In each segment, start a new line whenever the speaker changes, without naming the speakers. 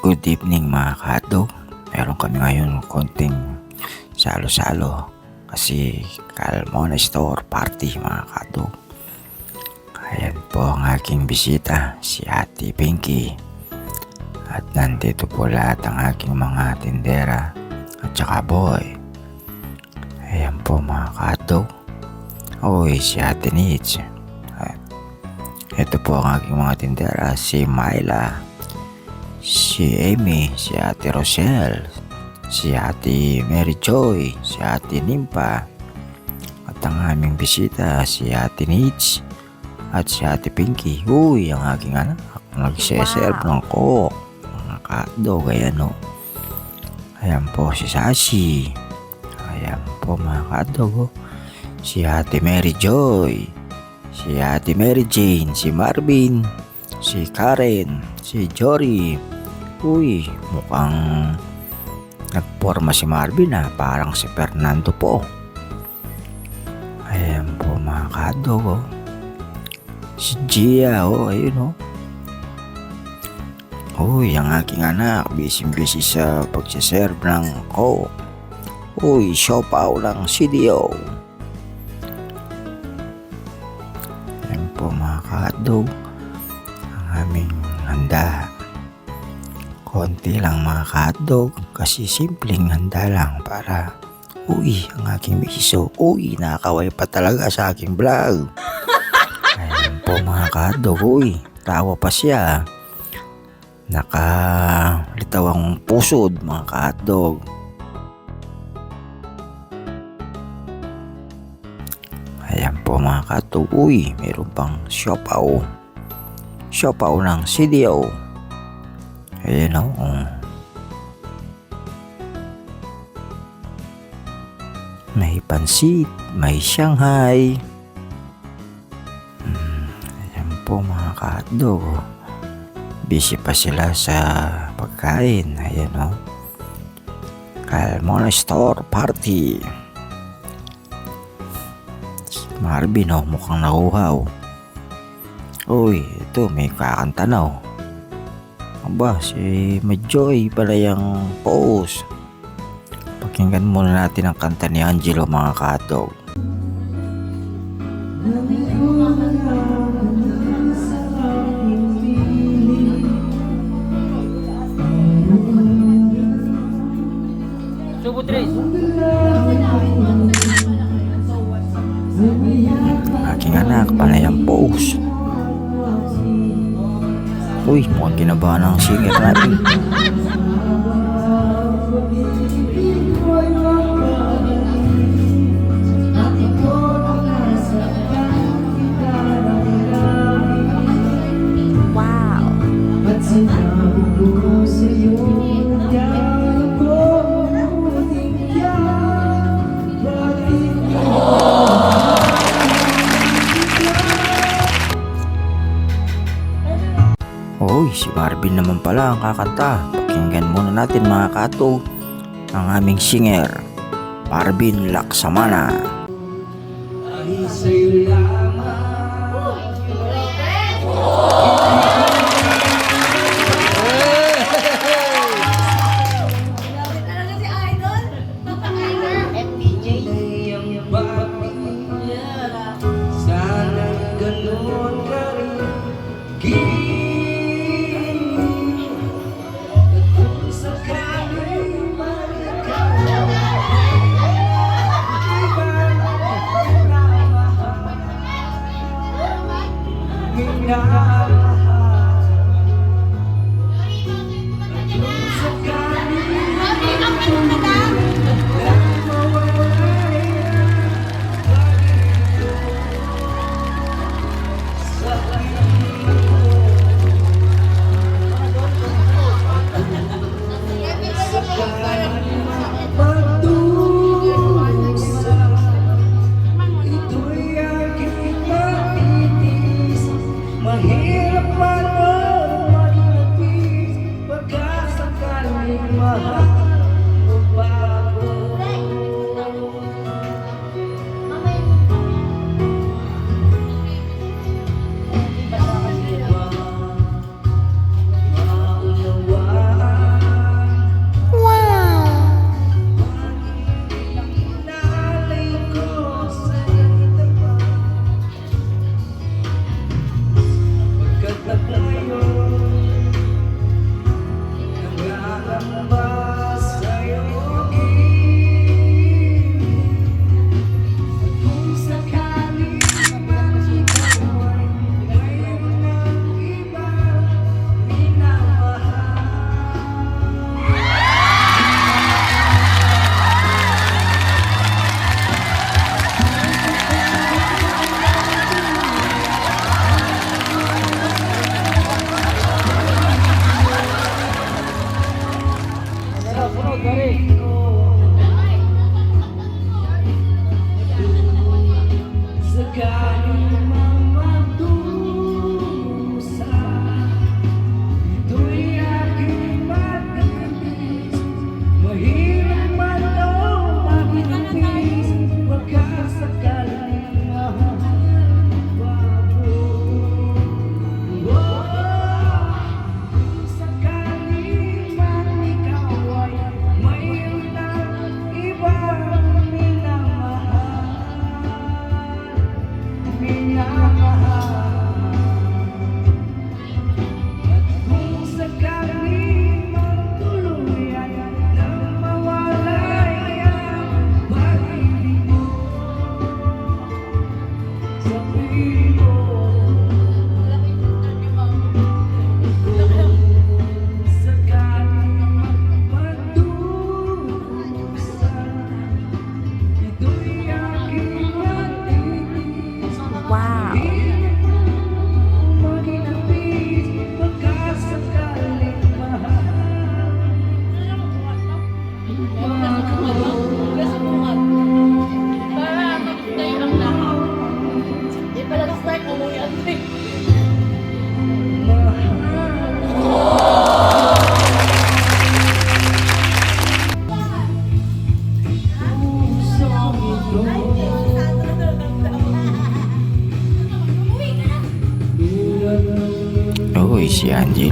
Good evening mga kahadlok. Meron kami ngayon konting salo-salo kasi Carmona Store Party mga kahadlok. Ayan po ang aking bisita, si Ate Pinky. At nandito po lahat ang aking mga tindera at saka boy. Ayan po mga kahadlok. Oy, si Ate Nitz. Ito po ang aking mga tindera, si Myla, si Amy, si Ate Rochelle, si Ate Mary Joy, si Ate Nimpa, at ang aming bisita, si Ate Nitz at si Ate Pinky. Uy, ang aking anak nagseserve ng coke, mga kahadlok. Ayan o. Ayan po si Sashi. Ayan po mga kahadlok. Si Ate Mary Joy, si Ate Mary Jane, si Marvin, si Karen, si Jory. Uy, mukhang nagporma si Marvin parang si Fernando po. Ayan po mga kahadlok. Si Gia, ayun. Uy, ang aking anak busy sa pagsiserve ng coke. Uy, siopaw ng CDO. Ayan po mga kahadlok, ang aming handa. Konti lang mga kahadlok kasi simpleng handa lang para ang aking miso. Nakakaway pa talaga sa aking vlog. Ayan po mga kahadlok. Tawa pa siya. Nakalitaw ang pusod mga kahadlok. Ayan po mga kahadlok. Mayroon pang siopaw. Siopaw ng CDO. Ayan o. May pansit, may Shanghai. Ayan po mga kahadlok. Busy pa sila sa pagkain. Ayan o. Carmona Store Party. Marvin mukhang nakuhaw. Ito may kakanta na Aba, si Majoy pala yung post. Pakinggan muna natin ang kanta ni Angelo mga kahadlok. Aking anak pala yung post. Mukhang kinabahan ang singer natin.
Wow.
Si Marvin naman pala ang kakanta. Pakinggan muna natin mga kahadlok ang aming singer, Marvin Laksamana. Ay sa'yo lamang.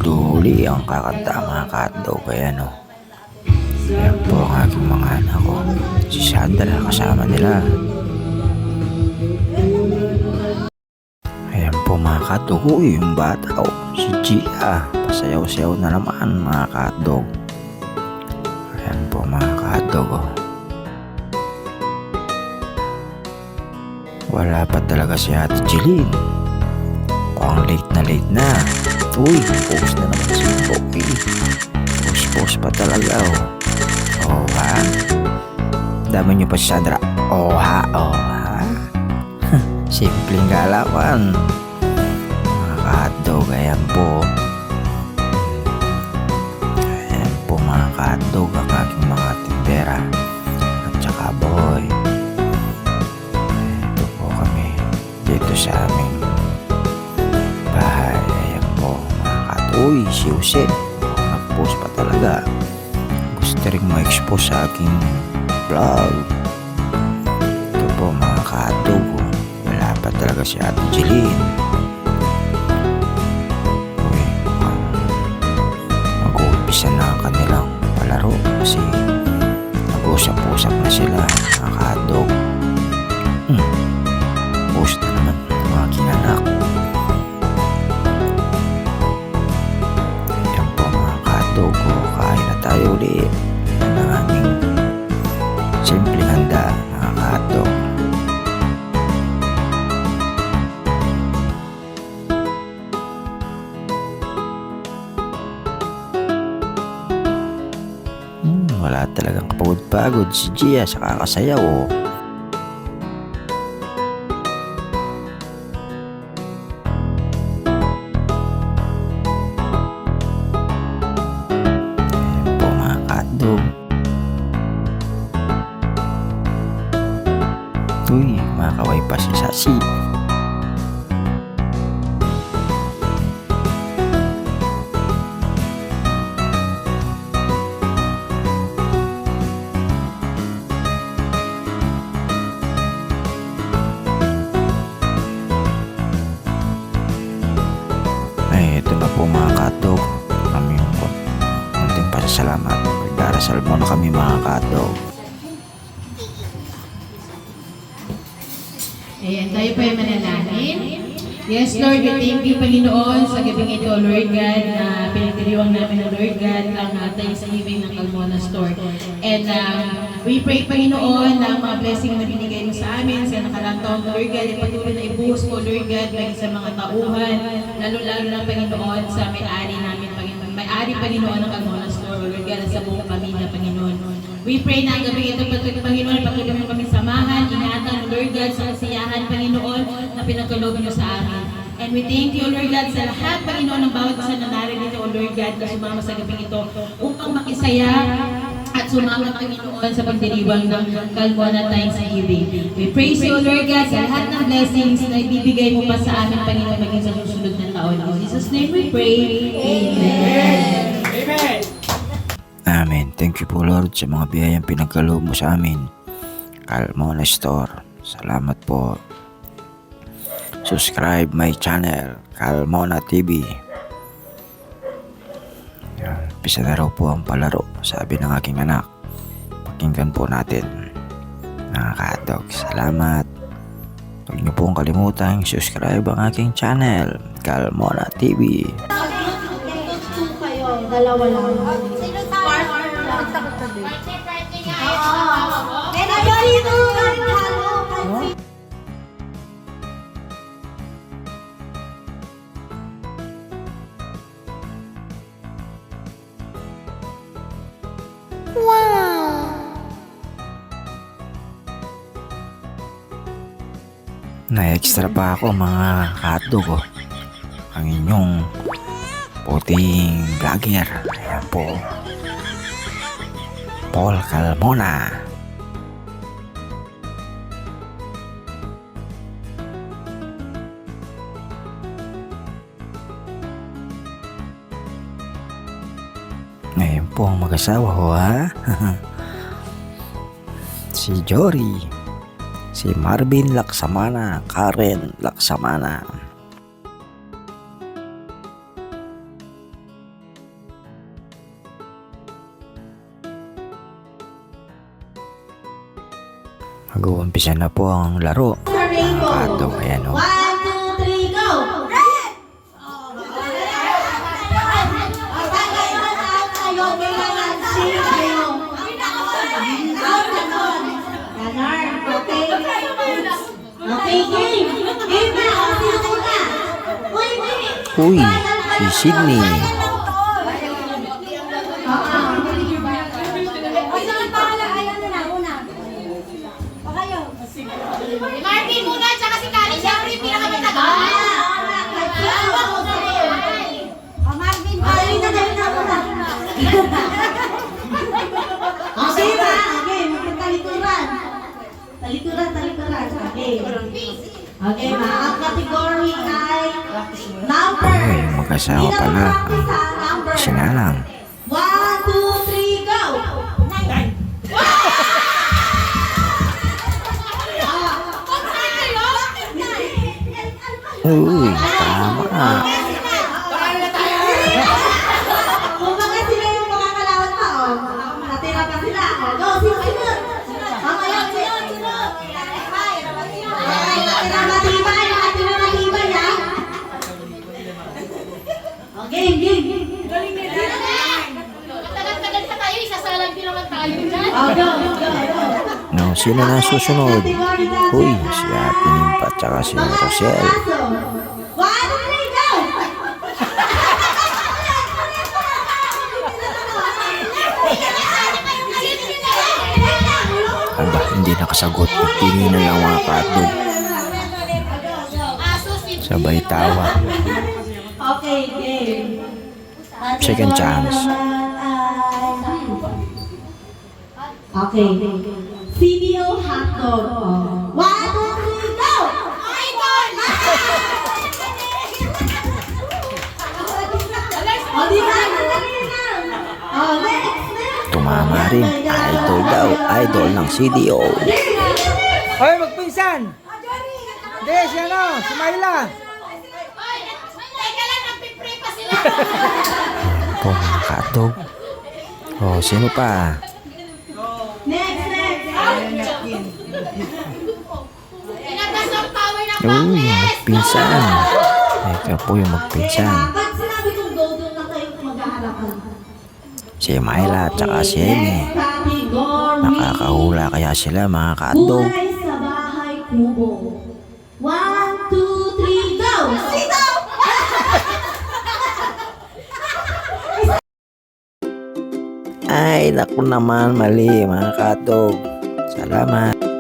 huli ang kakanta mga ka-hotdog. Ayan o. Ayan po ang aking mga anak ko. Si Sandra kasama nila. Ayan po mga ka-hotdog. Uy, yung bata o. Si Gia. Pasayaw-sayaw na naman mga ka-hotdog. Ayan po mga ka-hotdog o. Wala pa talaga si Ate Jeline. Mukhang late na. Uy, post na naman si Poppy. Post pa talaga oh. Oh ha? Dami niyo pa si Sandra. Oh ha. Simpleng galawan. Mga ka-hotdog, ayan po. Ayan po mga ka-hotdog ang aking mga tindera. At saka boy. Ito po kami dito sa aming bahay. Ayan po mga ka-hotdog. Uy, si Jose. Nag-post pa talaga. Gusto rin ma-expose sa aking vlog. Ito po mga ka-hotdog. Wala pa talaga si Ate Jeline. Uy, mag-uumpisa na ang kanilang palaro kasi nag-usap-usap na sila mga ka-hotdog. Post na naman ang aking anak. Ayan po mga ka-hotdog. Kain na tayo ulit. Yan ang aming simpleng handa mga ka-hotdog. Wala talagang kapagod-pagod si Gia sa kakasayaw oh. Ayan po mga ka-hotdog. Uy, makakaway pa si Sassy. Ito na po mga ka-hotdog. Kami yung konting pasasalamat. Magdarasal muna kami mga ka-hotdog.
Ayan, tayo po ay manalangin. Yes, Lord, we thank you, Panginoon, sa gabing ito, Lord God, na pinagdiriwang namin ng Lord God ang Thanksgiving ng Calmona Store. And we pray, Panginoon, na ang mga blessing na binigay mo sa amin sa nakarang taon, Lord God, ay patuloy na ibuhos mo, Lord God, maging sa mga tauhan, lalo-lalo na, Panginoon, sa may-ari namin, Panginoon. May-ari, Panginoon, ng Calmona Store, Lord God, at sa buong pamilya, Panginoon. We pray na ang gabi ito, Panginoon, patuloy mo kami samahan, ingatan, Lord God, sa kasiyahan, Panginoon, na pinagkaloob niyo sa amin. And we thank you, Lord God, sa lahat, Panginoon, ng bawat isa na narito, O Lord God, na sumama sa gabing ito upang makisaya at sumama, Panginoon, sa pagdiriwang ng Calmona Thanksgiving. We praise you, Lord God, sa lahat ng blessings na ibibigay mo pa sa amin, Panginoon, maging sa susunod na taon. In Jesus' name we pray. Amen.
Amen.
Amen. Thank you po Lord sa mga biyayang pinagkaloob mo sa amin. Calmona Store. Salamat po. Subscribe my channel, Calmona TV. Yan. Pisa na raw po ang palaro, sabi ng aking anak. Pakinggan po natin. Mga ka-hotdog, salamat. Huwag niyo pong kalimutan subscribe ang aking channel, Calmona TV.
Kayo, dalawa lang. Partner lang. May nagawin mo!
Na-extra pa ako mga ka-hotdog oh. Ang inyong puting vlogger. Ayan po. Paul Calmona. Ngayon po ang mag-asawa ho ha. Si Jory, si Marvin Laksamana, Karen Laksamana. Mag-uumpisa na po ang laro.
Sa rainbow.
Mga kadog, ayan o.
1, 2, 3, go! Red! Out kayo, kailangan shake kayo. Out na doon. Ganar, okay? Okay, game. Game na, o, sino muna? Uy,
Uy, si Sydney.
Martin muna, tsaka si Kali, siyempre yung pinakamatagal.
Okay ba? Okay, magkatalikuran. Talikuran. Okay. Okay, ang category ay number.
Ay, mag-asawa pala ang sinalang.
1, 2, 3, go!
Uy, tama.
Kung baka sila yung makakalawat pa, oh. Natira pa sila. Go, sunod. Mamaya, sunod. Natira matibay, ha? Game.
Tagal-tagal pa tayo, isasalang din naman tayo dyan.
Oh, go.
No, sino na susunod? Uy, si Ate Nimpa at saka si Rosel.
1, 2, 3, go!
Aba, hindi nakasagot. Tingin na lang mga kadog. Sabay tawa.
Okay, game.
Second chance.
Okay. CDO hotdog. 1, 2, 3, go! Oh, di ba? Oh, next.
Tumama rin. Idol daw. Idol ng CDO.
Hoy, magpinsan! Hindi, si ano, si Myla.
Ay, teka lang, nagpipray pa sila.
Po mga kadog. O, sino pa?
Next.
Pinatas ang power ng
Uy,
Bangles.
magpinsan. Ito po yung magpinsan.
Pag sinabi kong go, doon na kayo maghaharapan.
Si Myla at saka si Amy.
Category.
Nakakahula kaya sila mga kadog.
Kulay sa bahay kubo. 1, 2, 3, go! Sino?
Ay, naku naman, mali mga kadog. Salamat.